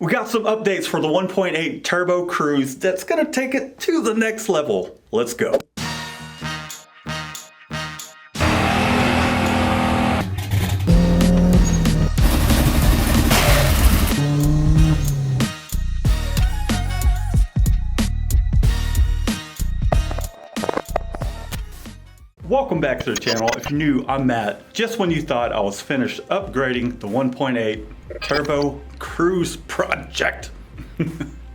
We got some updates for the 1.8 turbo Cruze that's gonna take it to the next level. Let's go. Welcome back to the channel. If you're new, I'm Matt. Just when you thought I was finished upgrading the 1.8 turbo Cruze project,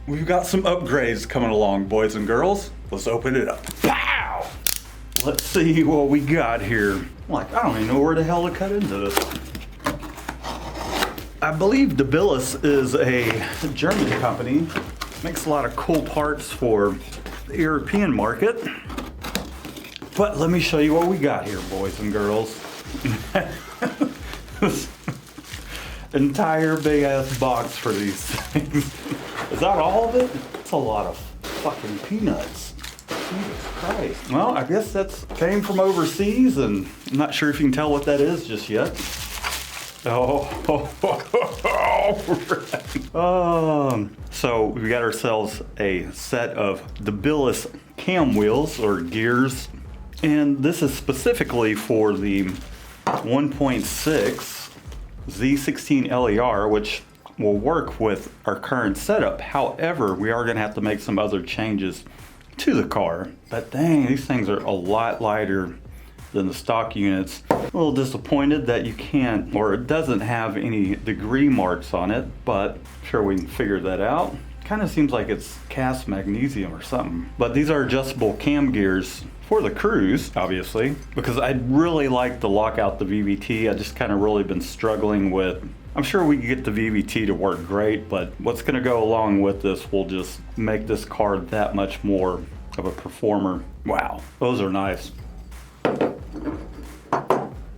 we've got some upgrades coming along, boys and girls. Let's open it up. Pow! Let's see what we got here. I don't even know where the hell to cut into this. I believe Dbilas is a German company. Makes a lot of cool parts for the European market. But let me show you what we got here, boys and girls. This entire big ass box for these things. Is that all of it? It's a lot of fucking peanuts. Jesus Christ. Well, I guess that's came from overseas, and I'm not sure if you can tell what that is just yet. So we got ourselves a set of Dbilas cam wheels or gears. And this is specifically for the 1.6 Z16 LER, which will work with our current setup. However, we are going to have to make some other changes to the car. But dang, these things are a lot lighter than the stock units. A little disappointed that you can't, or it doesn't have any degree marks on it, but I'm sure we can figure that out. Kind of seems like it's cast magnesium or something. But these are adjustable cam gears for the Cruze, obviously, because I'd really like to lock out the VVT. I just kind of really been struggling with, I'm sure we can get the VVT to work great, but what's gonna go along with this will just make this car that much more of a performer. Wow, those are nice.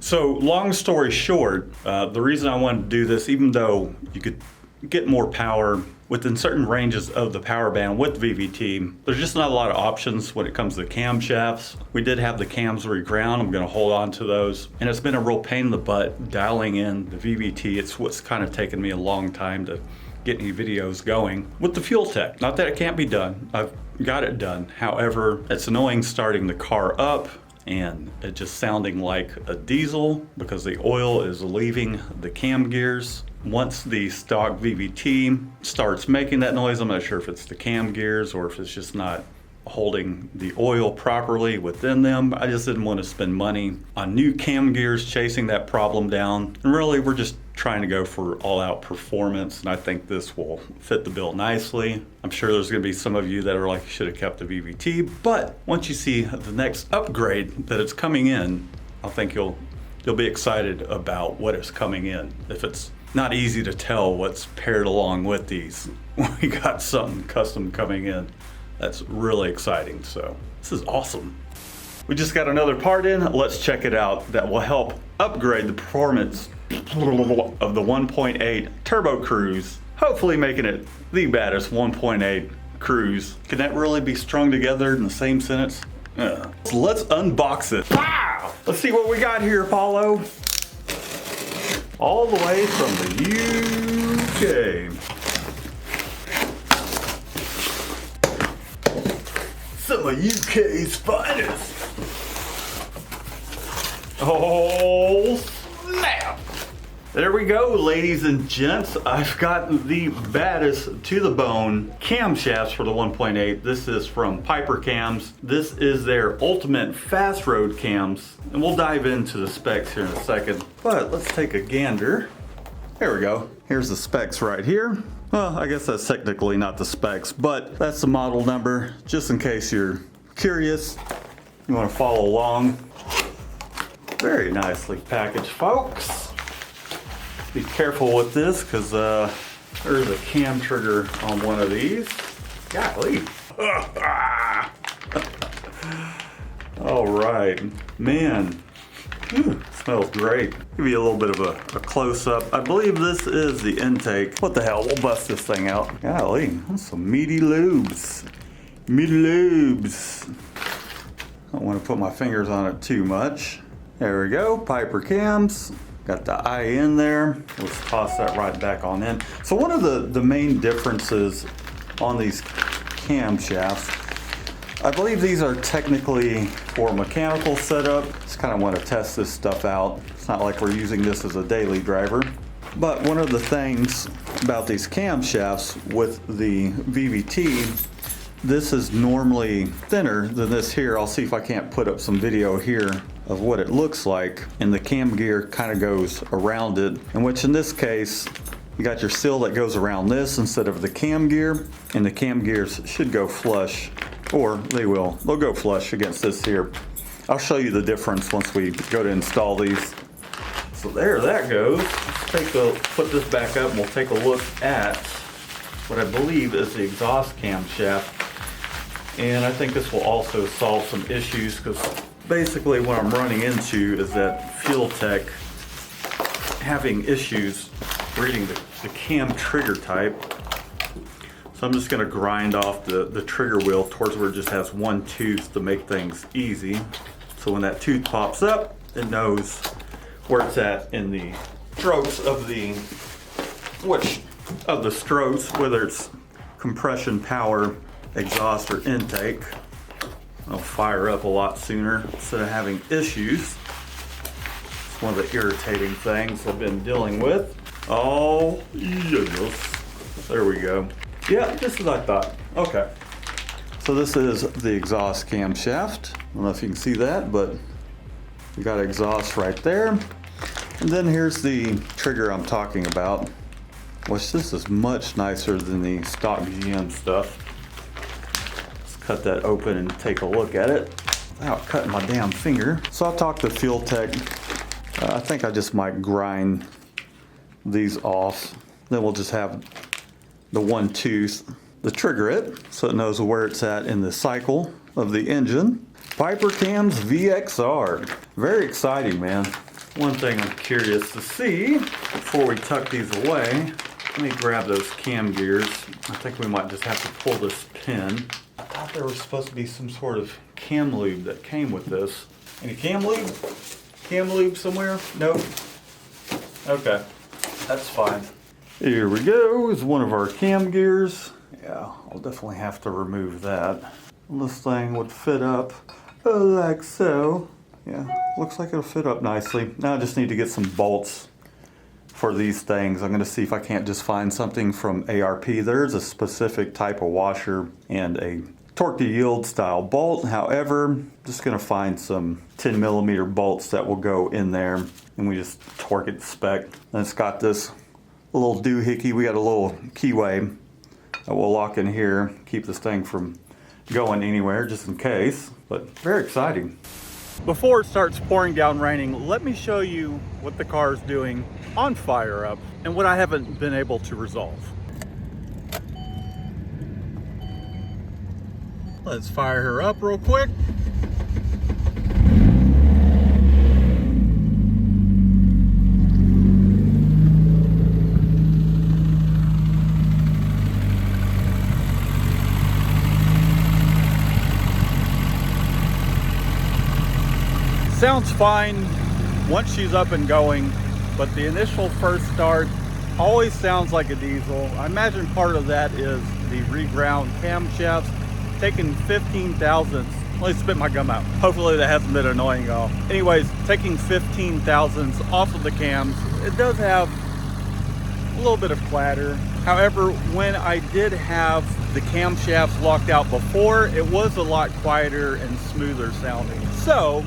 So long story short, the reason I wanted to do this, even though you could get more power within certain ranges of the power band with VVT, there's just not a lot of options when it comes to camshafts. We did have the cams reground. I'm going to hold on to those. And it's been a real pain in the butt dialing in the VVT. It's what's kind of taken me a long time to get any videos going with the fuel tech. Not that it can't be done. I've got it done. However, it's annoying starting the car up and it just sounding like a diesel because the oil is leaving the cam gears. Once the stock VVT starts making that noise, I'm not sure if it's the cam gears or if it's just not holding the oil properly within them. I just didn't want to spend money on new cam gears chasing that problem down. And really, we're just trying to go for all-out performance, and I think this will fit the bill nicely. I'm sure there's going to be some of you that are like, you should have kept the VVT, but once you see the next upgrade that it's coming in, I think you'll be excited about what is coming in. If it's not easy to tell what's paired along with these, we got something custom coming in that's really exciting. So this is awesome. We just got another part in. Let's check it out. That will help upgrade the performance of the 1.8 turbo Cruze, hopefully making it the baddest 1.8 Cruze. Can that really be strung together in the same sentence? So let's unbox it. Wow! Let's see what we got here, Apollo. All the way from the UK. Some of UK's finest. Oh, snap. There we go, ladies and gents. I've got the baddest to the bone camshafts for the 1.8. This is from Piper Cams. This is their ultimate fast road cams. And we'll dive into the specs here in a second. But let's take a gander. There we go. Here's the specs right here. Well, I guess that's technically not the specs, but that's the model number, just in case you're curious. You want to follow along. Very nicely packaged, folks. Be careful with this because there's a cam trigger on one of these. Golly. All right, man. Smells great. Give you a little bit of a close-up. I believe this is the intake. What the hell? We'll bust this thing out. Golly, that's some meaty lubes. Meaty lubes. I don't want to put my fingers on it too much. There we go. Piper Cams. Got the eye in there. Let's toss that right back on in. So one of the main differences on these camshafts, I believe these are technically for mechanical setup. Just kind of want to test this stuff out. It's not like we're using this as a daily driver. But one of the things about these camshafts with the VVT, this is normally thinner than this here. I'll see if I can't put up some video here of what it looks like. And the cam gear kind of goes around it, in which in this case, you got your seal that goes around this instead of the cam gear, and the cam gears should go flush, or they will. They'll go flush against this here. I'll show you the difference once we go to install these. So there that goes. Put this back up and we'll take a look at what I believe is the exhaust camshaft. And I think this will also solve some issues, because basically what I'm running into is that Fuel Tech having issues reading the cam trigger type. So I'm just going to grind off the trigger wheel towards where it just has one tooth to make things easy. So when that tooth pops up, it knows where it's at in the strokes of the strokes, whether it's compression, power, exhaust, or intake. It'll fire up a lot sooner instead of having issues. It's one of the irritating things I've been dealing with. Oh, yes. There we go. Yeah, just as I thought. Okay. So this is the exhaust camshaft. I don't know if you can see that, but we got exhaust right there. And then here's the trigger I'm talking about, which this is much nicer than the stock GM stuff. Let's cut that open and take a look at it without cutting my damn finger. So I talked to Fuel Tech. I think I just might grind these off. Then we'll just have the one tooth to trigger it so it knows where it's at in the cycle of the engine. Piper Cams VXR. Very exciting, man. One thing I'm curious to see before we tuck these away, let me grab those cam gears. I think we might just have to pull this pin. I thought there was supposed to be some sort of cam lube that came with this. Any cam lube? Cam lube somewhere? Nope. Okay, that's fine. Here we go, is one of our cam gears. Yeah, I'll definitely have to remove that. This thing would fit up like so. Yeah, looks like it'll fit up nicely. Now I just need to get some bolts for these things. I'm going to see if I can't just find something from ARP. There's a specific type of washer and a torque to yield style bolt. However, just going to find some 10mm bolts that will go in there, and we just torque it to spec. And it's got this little doohickey. We got a little keyway that we'll lock in here, keep this thing from going anywhere just in case. But very exciting. Before it starts pouring down raining, let me show you what the car is doing on fire up and what I haven't been able to resolve. Let's fire her up real quick. Sounds fine once she's up and going, but the initial first start always sounds like a diesel. I imagine part of that is the reground camshafts taking 15 thousandths. Let me spit my gum out. Hopefully that hasn't been annoying y'all. Anyways, taking 15 thousandths off of the cams, it does have a little bit of clatter. However, when I did have the camshafts locked out before, it was a lot quieter and smoother sounding. So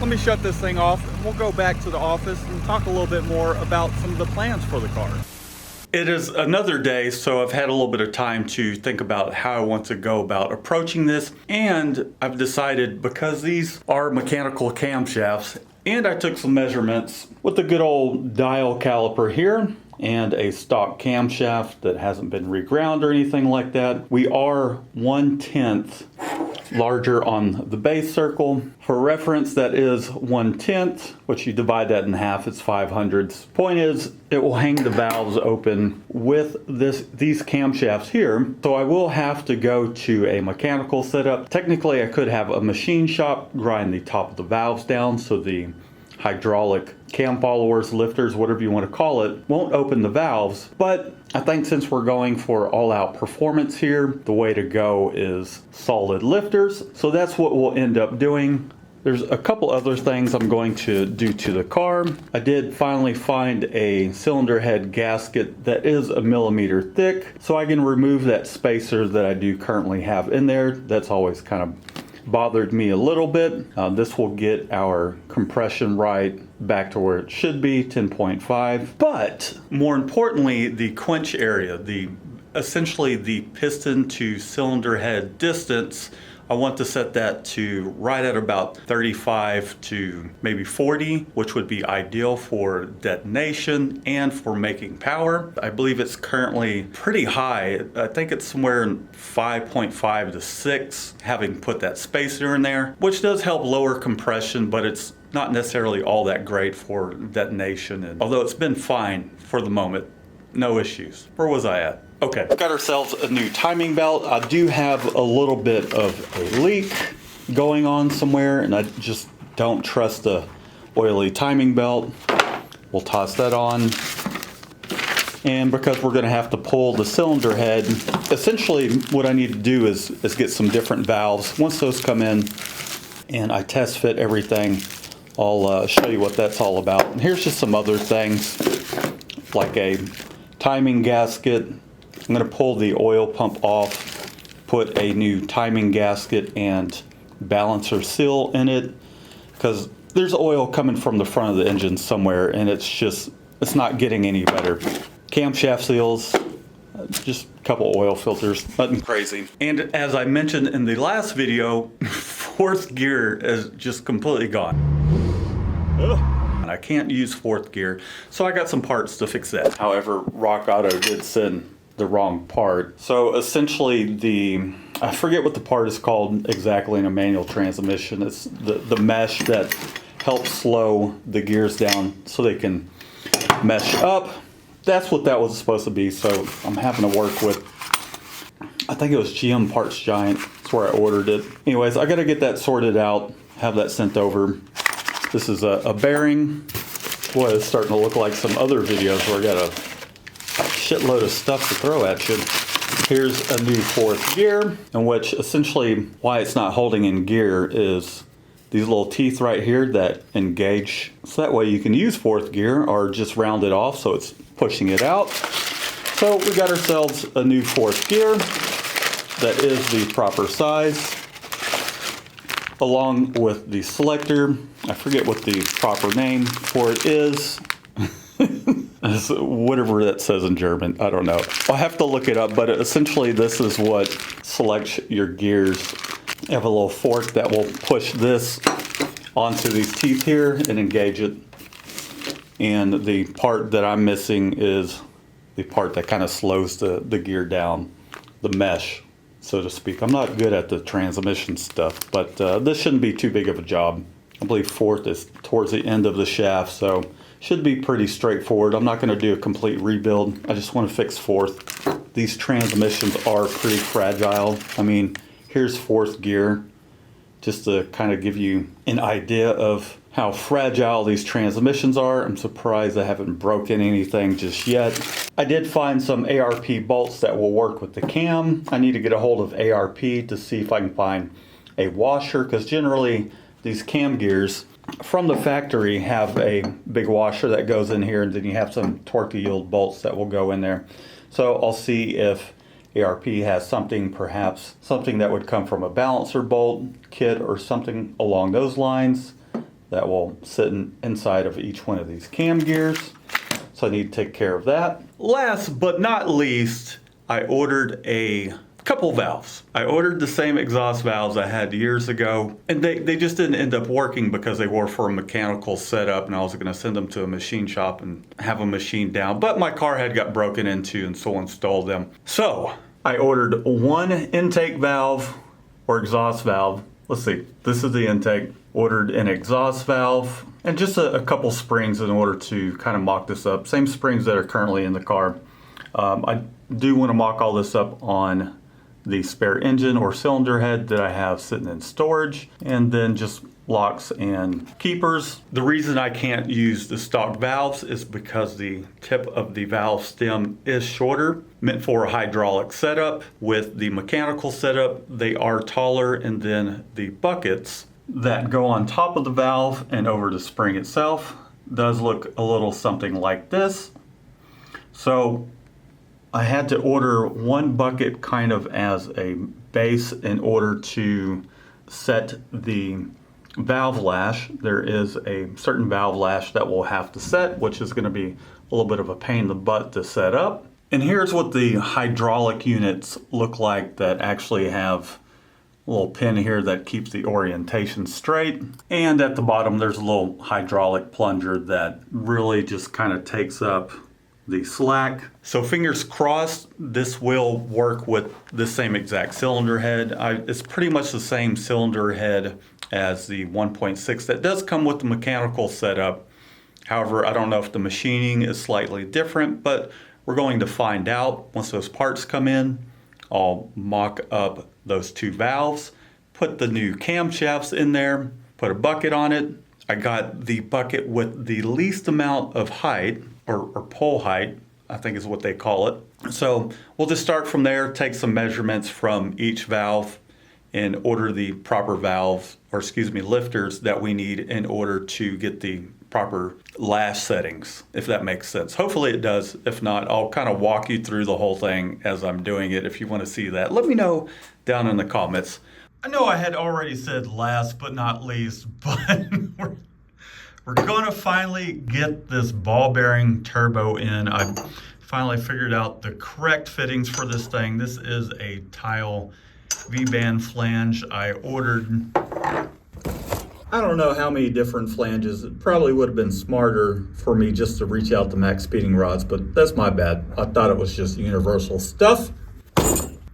let me shut this thing off and we'll go back to the office and talk a little bit more about some of the plans for the car. It is another day, so I've had a little bit of time to think about how I want to go about approaching this, and I've decided, because these are mechanical camshafts and I took some measurements with the good old dial caliper here and a stock camshaft that hasn't been reground or anything like that, we are 1/10 larger on the base circle. For reference, that is 1/10, which you divide that in half, it's 5/100. Point is, it will hang the valves open with these camshafts here, so I will have to go to a mechanical setup. Technically, I could have a machine shop grind the top of the valves down so the hydraulic cam followers, lifters, whatever you want to call it, won't open the valves. But I think since we're going for all-out performance here, the way to go is solid lifters. So that's what we'll end up doing. There's a couple other things I'm going to do to the car. I did finally find a cylinder head gasket that is 1 millimeter thick, so I can remove that spacer that I do currently have in there. That's always kind of bothered me a little bit. This will get our compression right back to where it should be, 10.5. But more importantly, the quench area, essentially the piston to cylinder head distance, I want to set that to right at about 35 to maybe 40, which would be ideal for detonation and for making power. I believe it's currently pretty high. I think it's somewhere in 5.5 to 6, having put that spacer in there, which does help lower compression, but it's not necessarily all that great for detonation. And although it's been fine for the moment, no issues. Where was I at? Okay, got ourselves a new timing belt. I do have a little bit of a leak going on somewhere, and I just don't trust the oily timing belt. We'll toss that on. And because we're gonna have to pull the cylinder head, essentially what I need to do is get some different valves. Once those come in and I test fit everything, I'll show you what that's all about. And here's just some other things, like a timing gasket. I'm going to pull the oil pump off, put a new timing gasket and balancer seal in it, because there's oil coming from the front of the engine somewhere, and it's not getting any better. Camshaft seals, just a couple oil filters, nothing crazy. And as I mentioned in the last video, fourth gear is just completely gone. And I can't use fourth gear, so I got some parts to fix that. However, Rock Auto did send the wrong part. So essentially I forget what the part is called exactly in a manual transmission. It's the mesh that helps slow the gears down so they can mesh up. That's what that was supposed to be. So I'm having to work with, I think it was GM Parts Giant. That's where I ordered it. Anyways, I got to get that sorted out, have that sent over. This is a bearing. Boy, it's starting to look like some other videos where I got a shitload of stuff to throw at you. Here's a new fourth gear, in which essentially why it's not holding in gear is these little teeth right here that engage. So that way you can use fourth gear or just round it off so it's pushing it out. So we got ourselves a new fourth gear that is the proper size, along with the selector. I forget what the proper name for it is. Whatever that says in German, I don't know. I'll have to look it up, but essentially this is what selects your gears. You have a little fork that will push this onto these teeth here and engage it. And the part that I'm missing is the part that kind of slows the gear down, the mesh, so to speak. I'm not good at the transmission stuff, but this shouldn't be too big of a job. I believe fourth is towards the end of the shaft, so should be pretty straightforward. I'm not going to do a complete rebuild. I just want to fix fourth. These transmissions are pretty fragile. I mean, here's fourth gear, just to kind of give you an idea of how fragile these transmissions are. I'm surprised I haven't broken anything just yet. I did find some ARP bolts that will work with the cam. I need to get a hold of ARP to see if I can find a washer, because generally these cam gears from the factory have a big washer that goes in here, and then you have some torque yield bolts that will go in there. So I'll see if ARP has something, perhaps something that would come from a balancer bolt kit or something along those lines that will sit inside of each one of these cam gears. So I need to take care of that. Last but not least, I ordered a couple valves. I ordered the same exhaust valves I had years ago, and they just didn't end up working because they were for a mechanical setup, and I was gonna send them to a machine shop and have them machined down, but my car had got broken into and someone stole them. So I ordered one intake valve or exhaust valve. Let's see, this is the intake. Ordered an exhaust valve and just a couple springs in order to kind of mock this up. Same springs that are currently in the car. I do want to mock all this up on the spare engine or cylinder head that I have sitting in storage, and then just locks and keepers. The reason I can't use the stock valves is because the tip of the valve stem is shorter, meant for a hydraulic setup. With the mechanical setup, they are taller, and then the buckets that go on top of the valve and over the spring itself does look a little something like this. So I had to order one bucket kind of as a base in order to set the valve lash. There is a certain valve lash that we'll have to set, which is going to be a little bit of a pain in the butt to set up. And here's what the hydraulic units look like that actually have a little pin here that keeps the orientation straight. And at the bottom there's a little hydraulic plunger that really just kind of takes up the slack. So fingers crossed this will work with the same exact cylinder head. It's pretty much the same cylinder head as the 1.6 that does come with the mechanical setup. However, I don't know if the machining is slightly different, but we're going to find out once those parts come in. I'll mock up those two valves, put the new camshafts in there, put a bucket on it. I got the bucket with the least amount of height, or pole height, I think is what they call it. So we'll just start from there, take some measurements from each valve and order the proper valves, or lifters that we need in order to get the proper lash settings, if that makes sense. Hopefully it does. If not, I'll kind of walk you through the whole thing as I'm doing it. If you want to see that, let me know down in the comments. I know I had already said last but not least, but we're going to finally get this ball bearing turbo in. I finally figured out the correct fittings for this thing. This is a tile V-band flange. I ordered, I don't know how many different flanges. It probably would have been smarter for me just to reach out to max speeding rods, but that's my bad. I thought it was just universal stuff.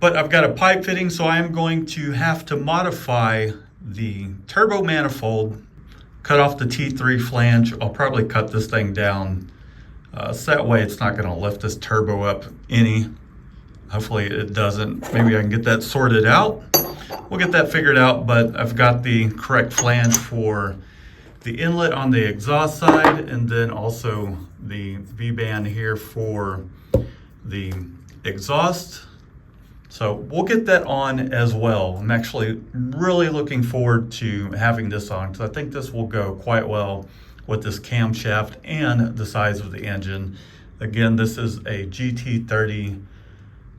But I've got a pipe fitting, so I am going to have to modify the turbo manifold, cut off the T3 flange. I'll probably cut this thing down so that way it's not going to lift this turbo up any. Hopefully it doesn't. Maybe I can get that sorted out. We'll get that figured out, but I've got the correct flange for the inlet on the exhaust side, and then also the V-band here for the exhaust. So we'll get that on as well. I'm actually really looking forward to having this on because I think this will go quite well with this camshaft and the size of the engine. Again, this is a GT30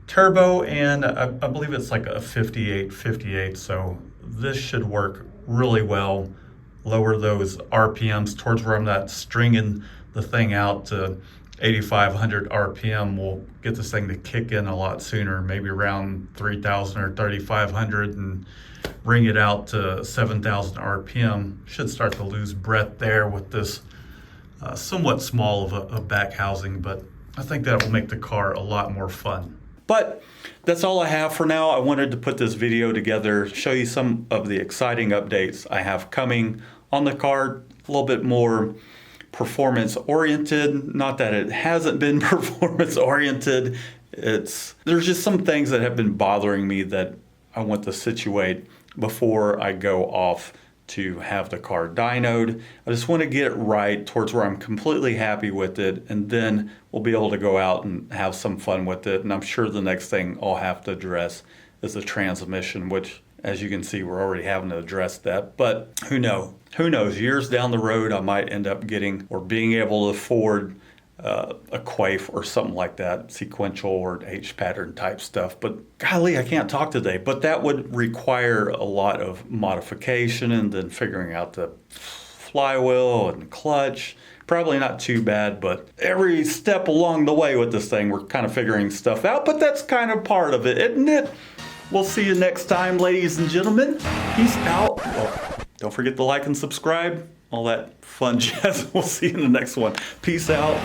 turbo, and I believe it's like a 58, so this should work really well. Lower those RPMs towards where I'm not stringing the thing out to 8,500 RPM. Will get this thing to kick in a lot sooner, maybe around 3,000 or 3,500, and bring it out to 7,000 RPM. Should start to lose breath there with this somewhat small of a back housing, but I think that will make the car a lot more fun. But that's all I have for now. I wanted to put this video together, show you some of the exciting updates I have coming on the car, a little bit more performance oriented. Not that it hasn't been performance oriented. There's just some things that have been bothering me that I want to situate before I go off to have the car dynoed. I just want to get it right towards where I'm completely happy with it, and then we'll be able to go out and have some fun with it. And I'm sure the next thing I'll have to address is the transmission, which, as you can see, we're already having to address that. But who knows? Years down the road, I might end up getting or being able to afford a quaif or something like that, sequential or H pattern type stuff. But golly, I can't talk today. But that would require a lot of modification and then figuring out the flywheel and clutch. Probably not too bad, but every step along the way with this thing, we're kind of figuring stuff out. But that's kind of part of it, isn't it? We'll see you next time, ladies and gentlemen. Peace out. Oh, don't forget to like and subscribe. All that fun jazz. We'll see you in the next one. Peace out.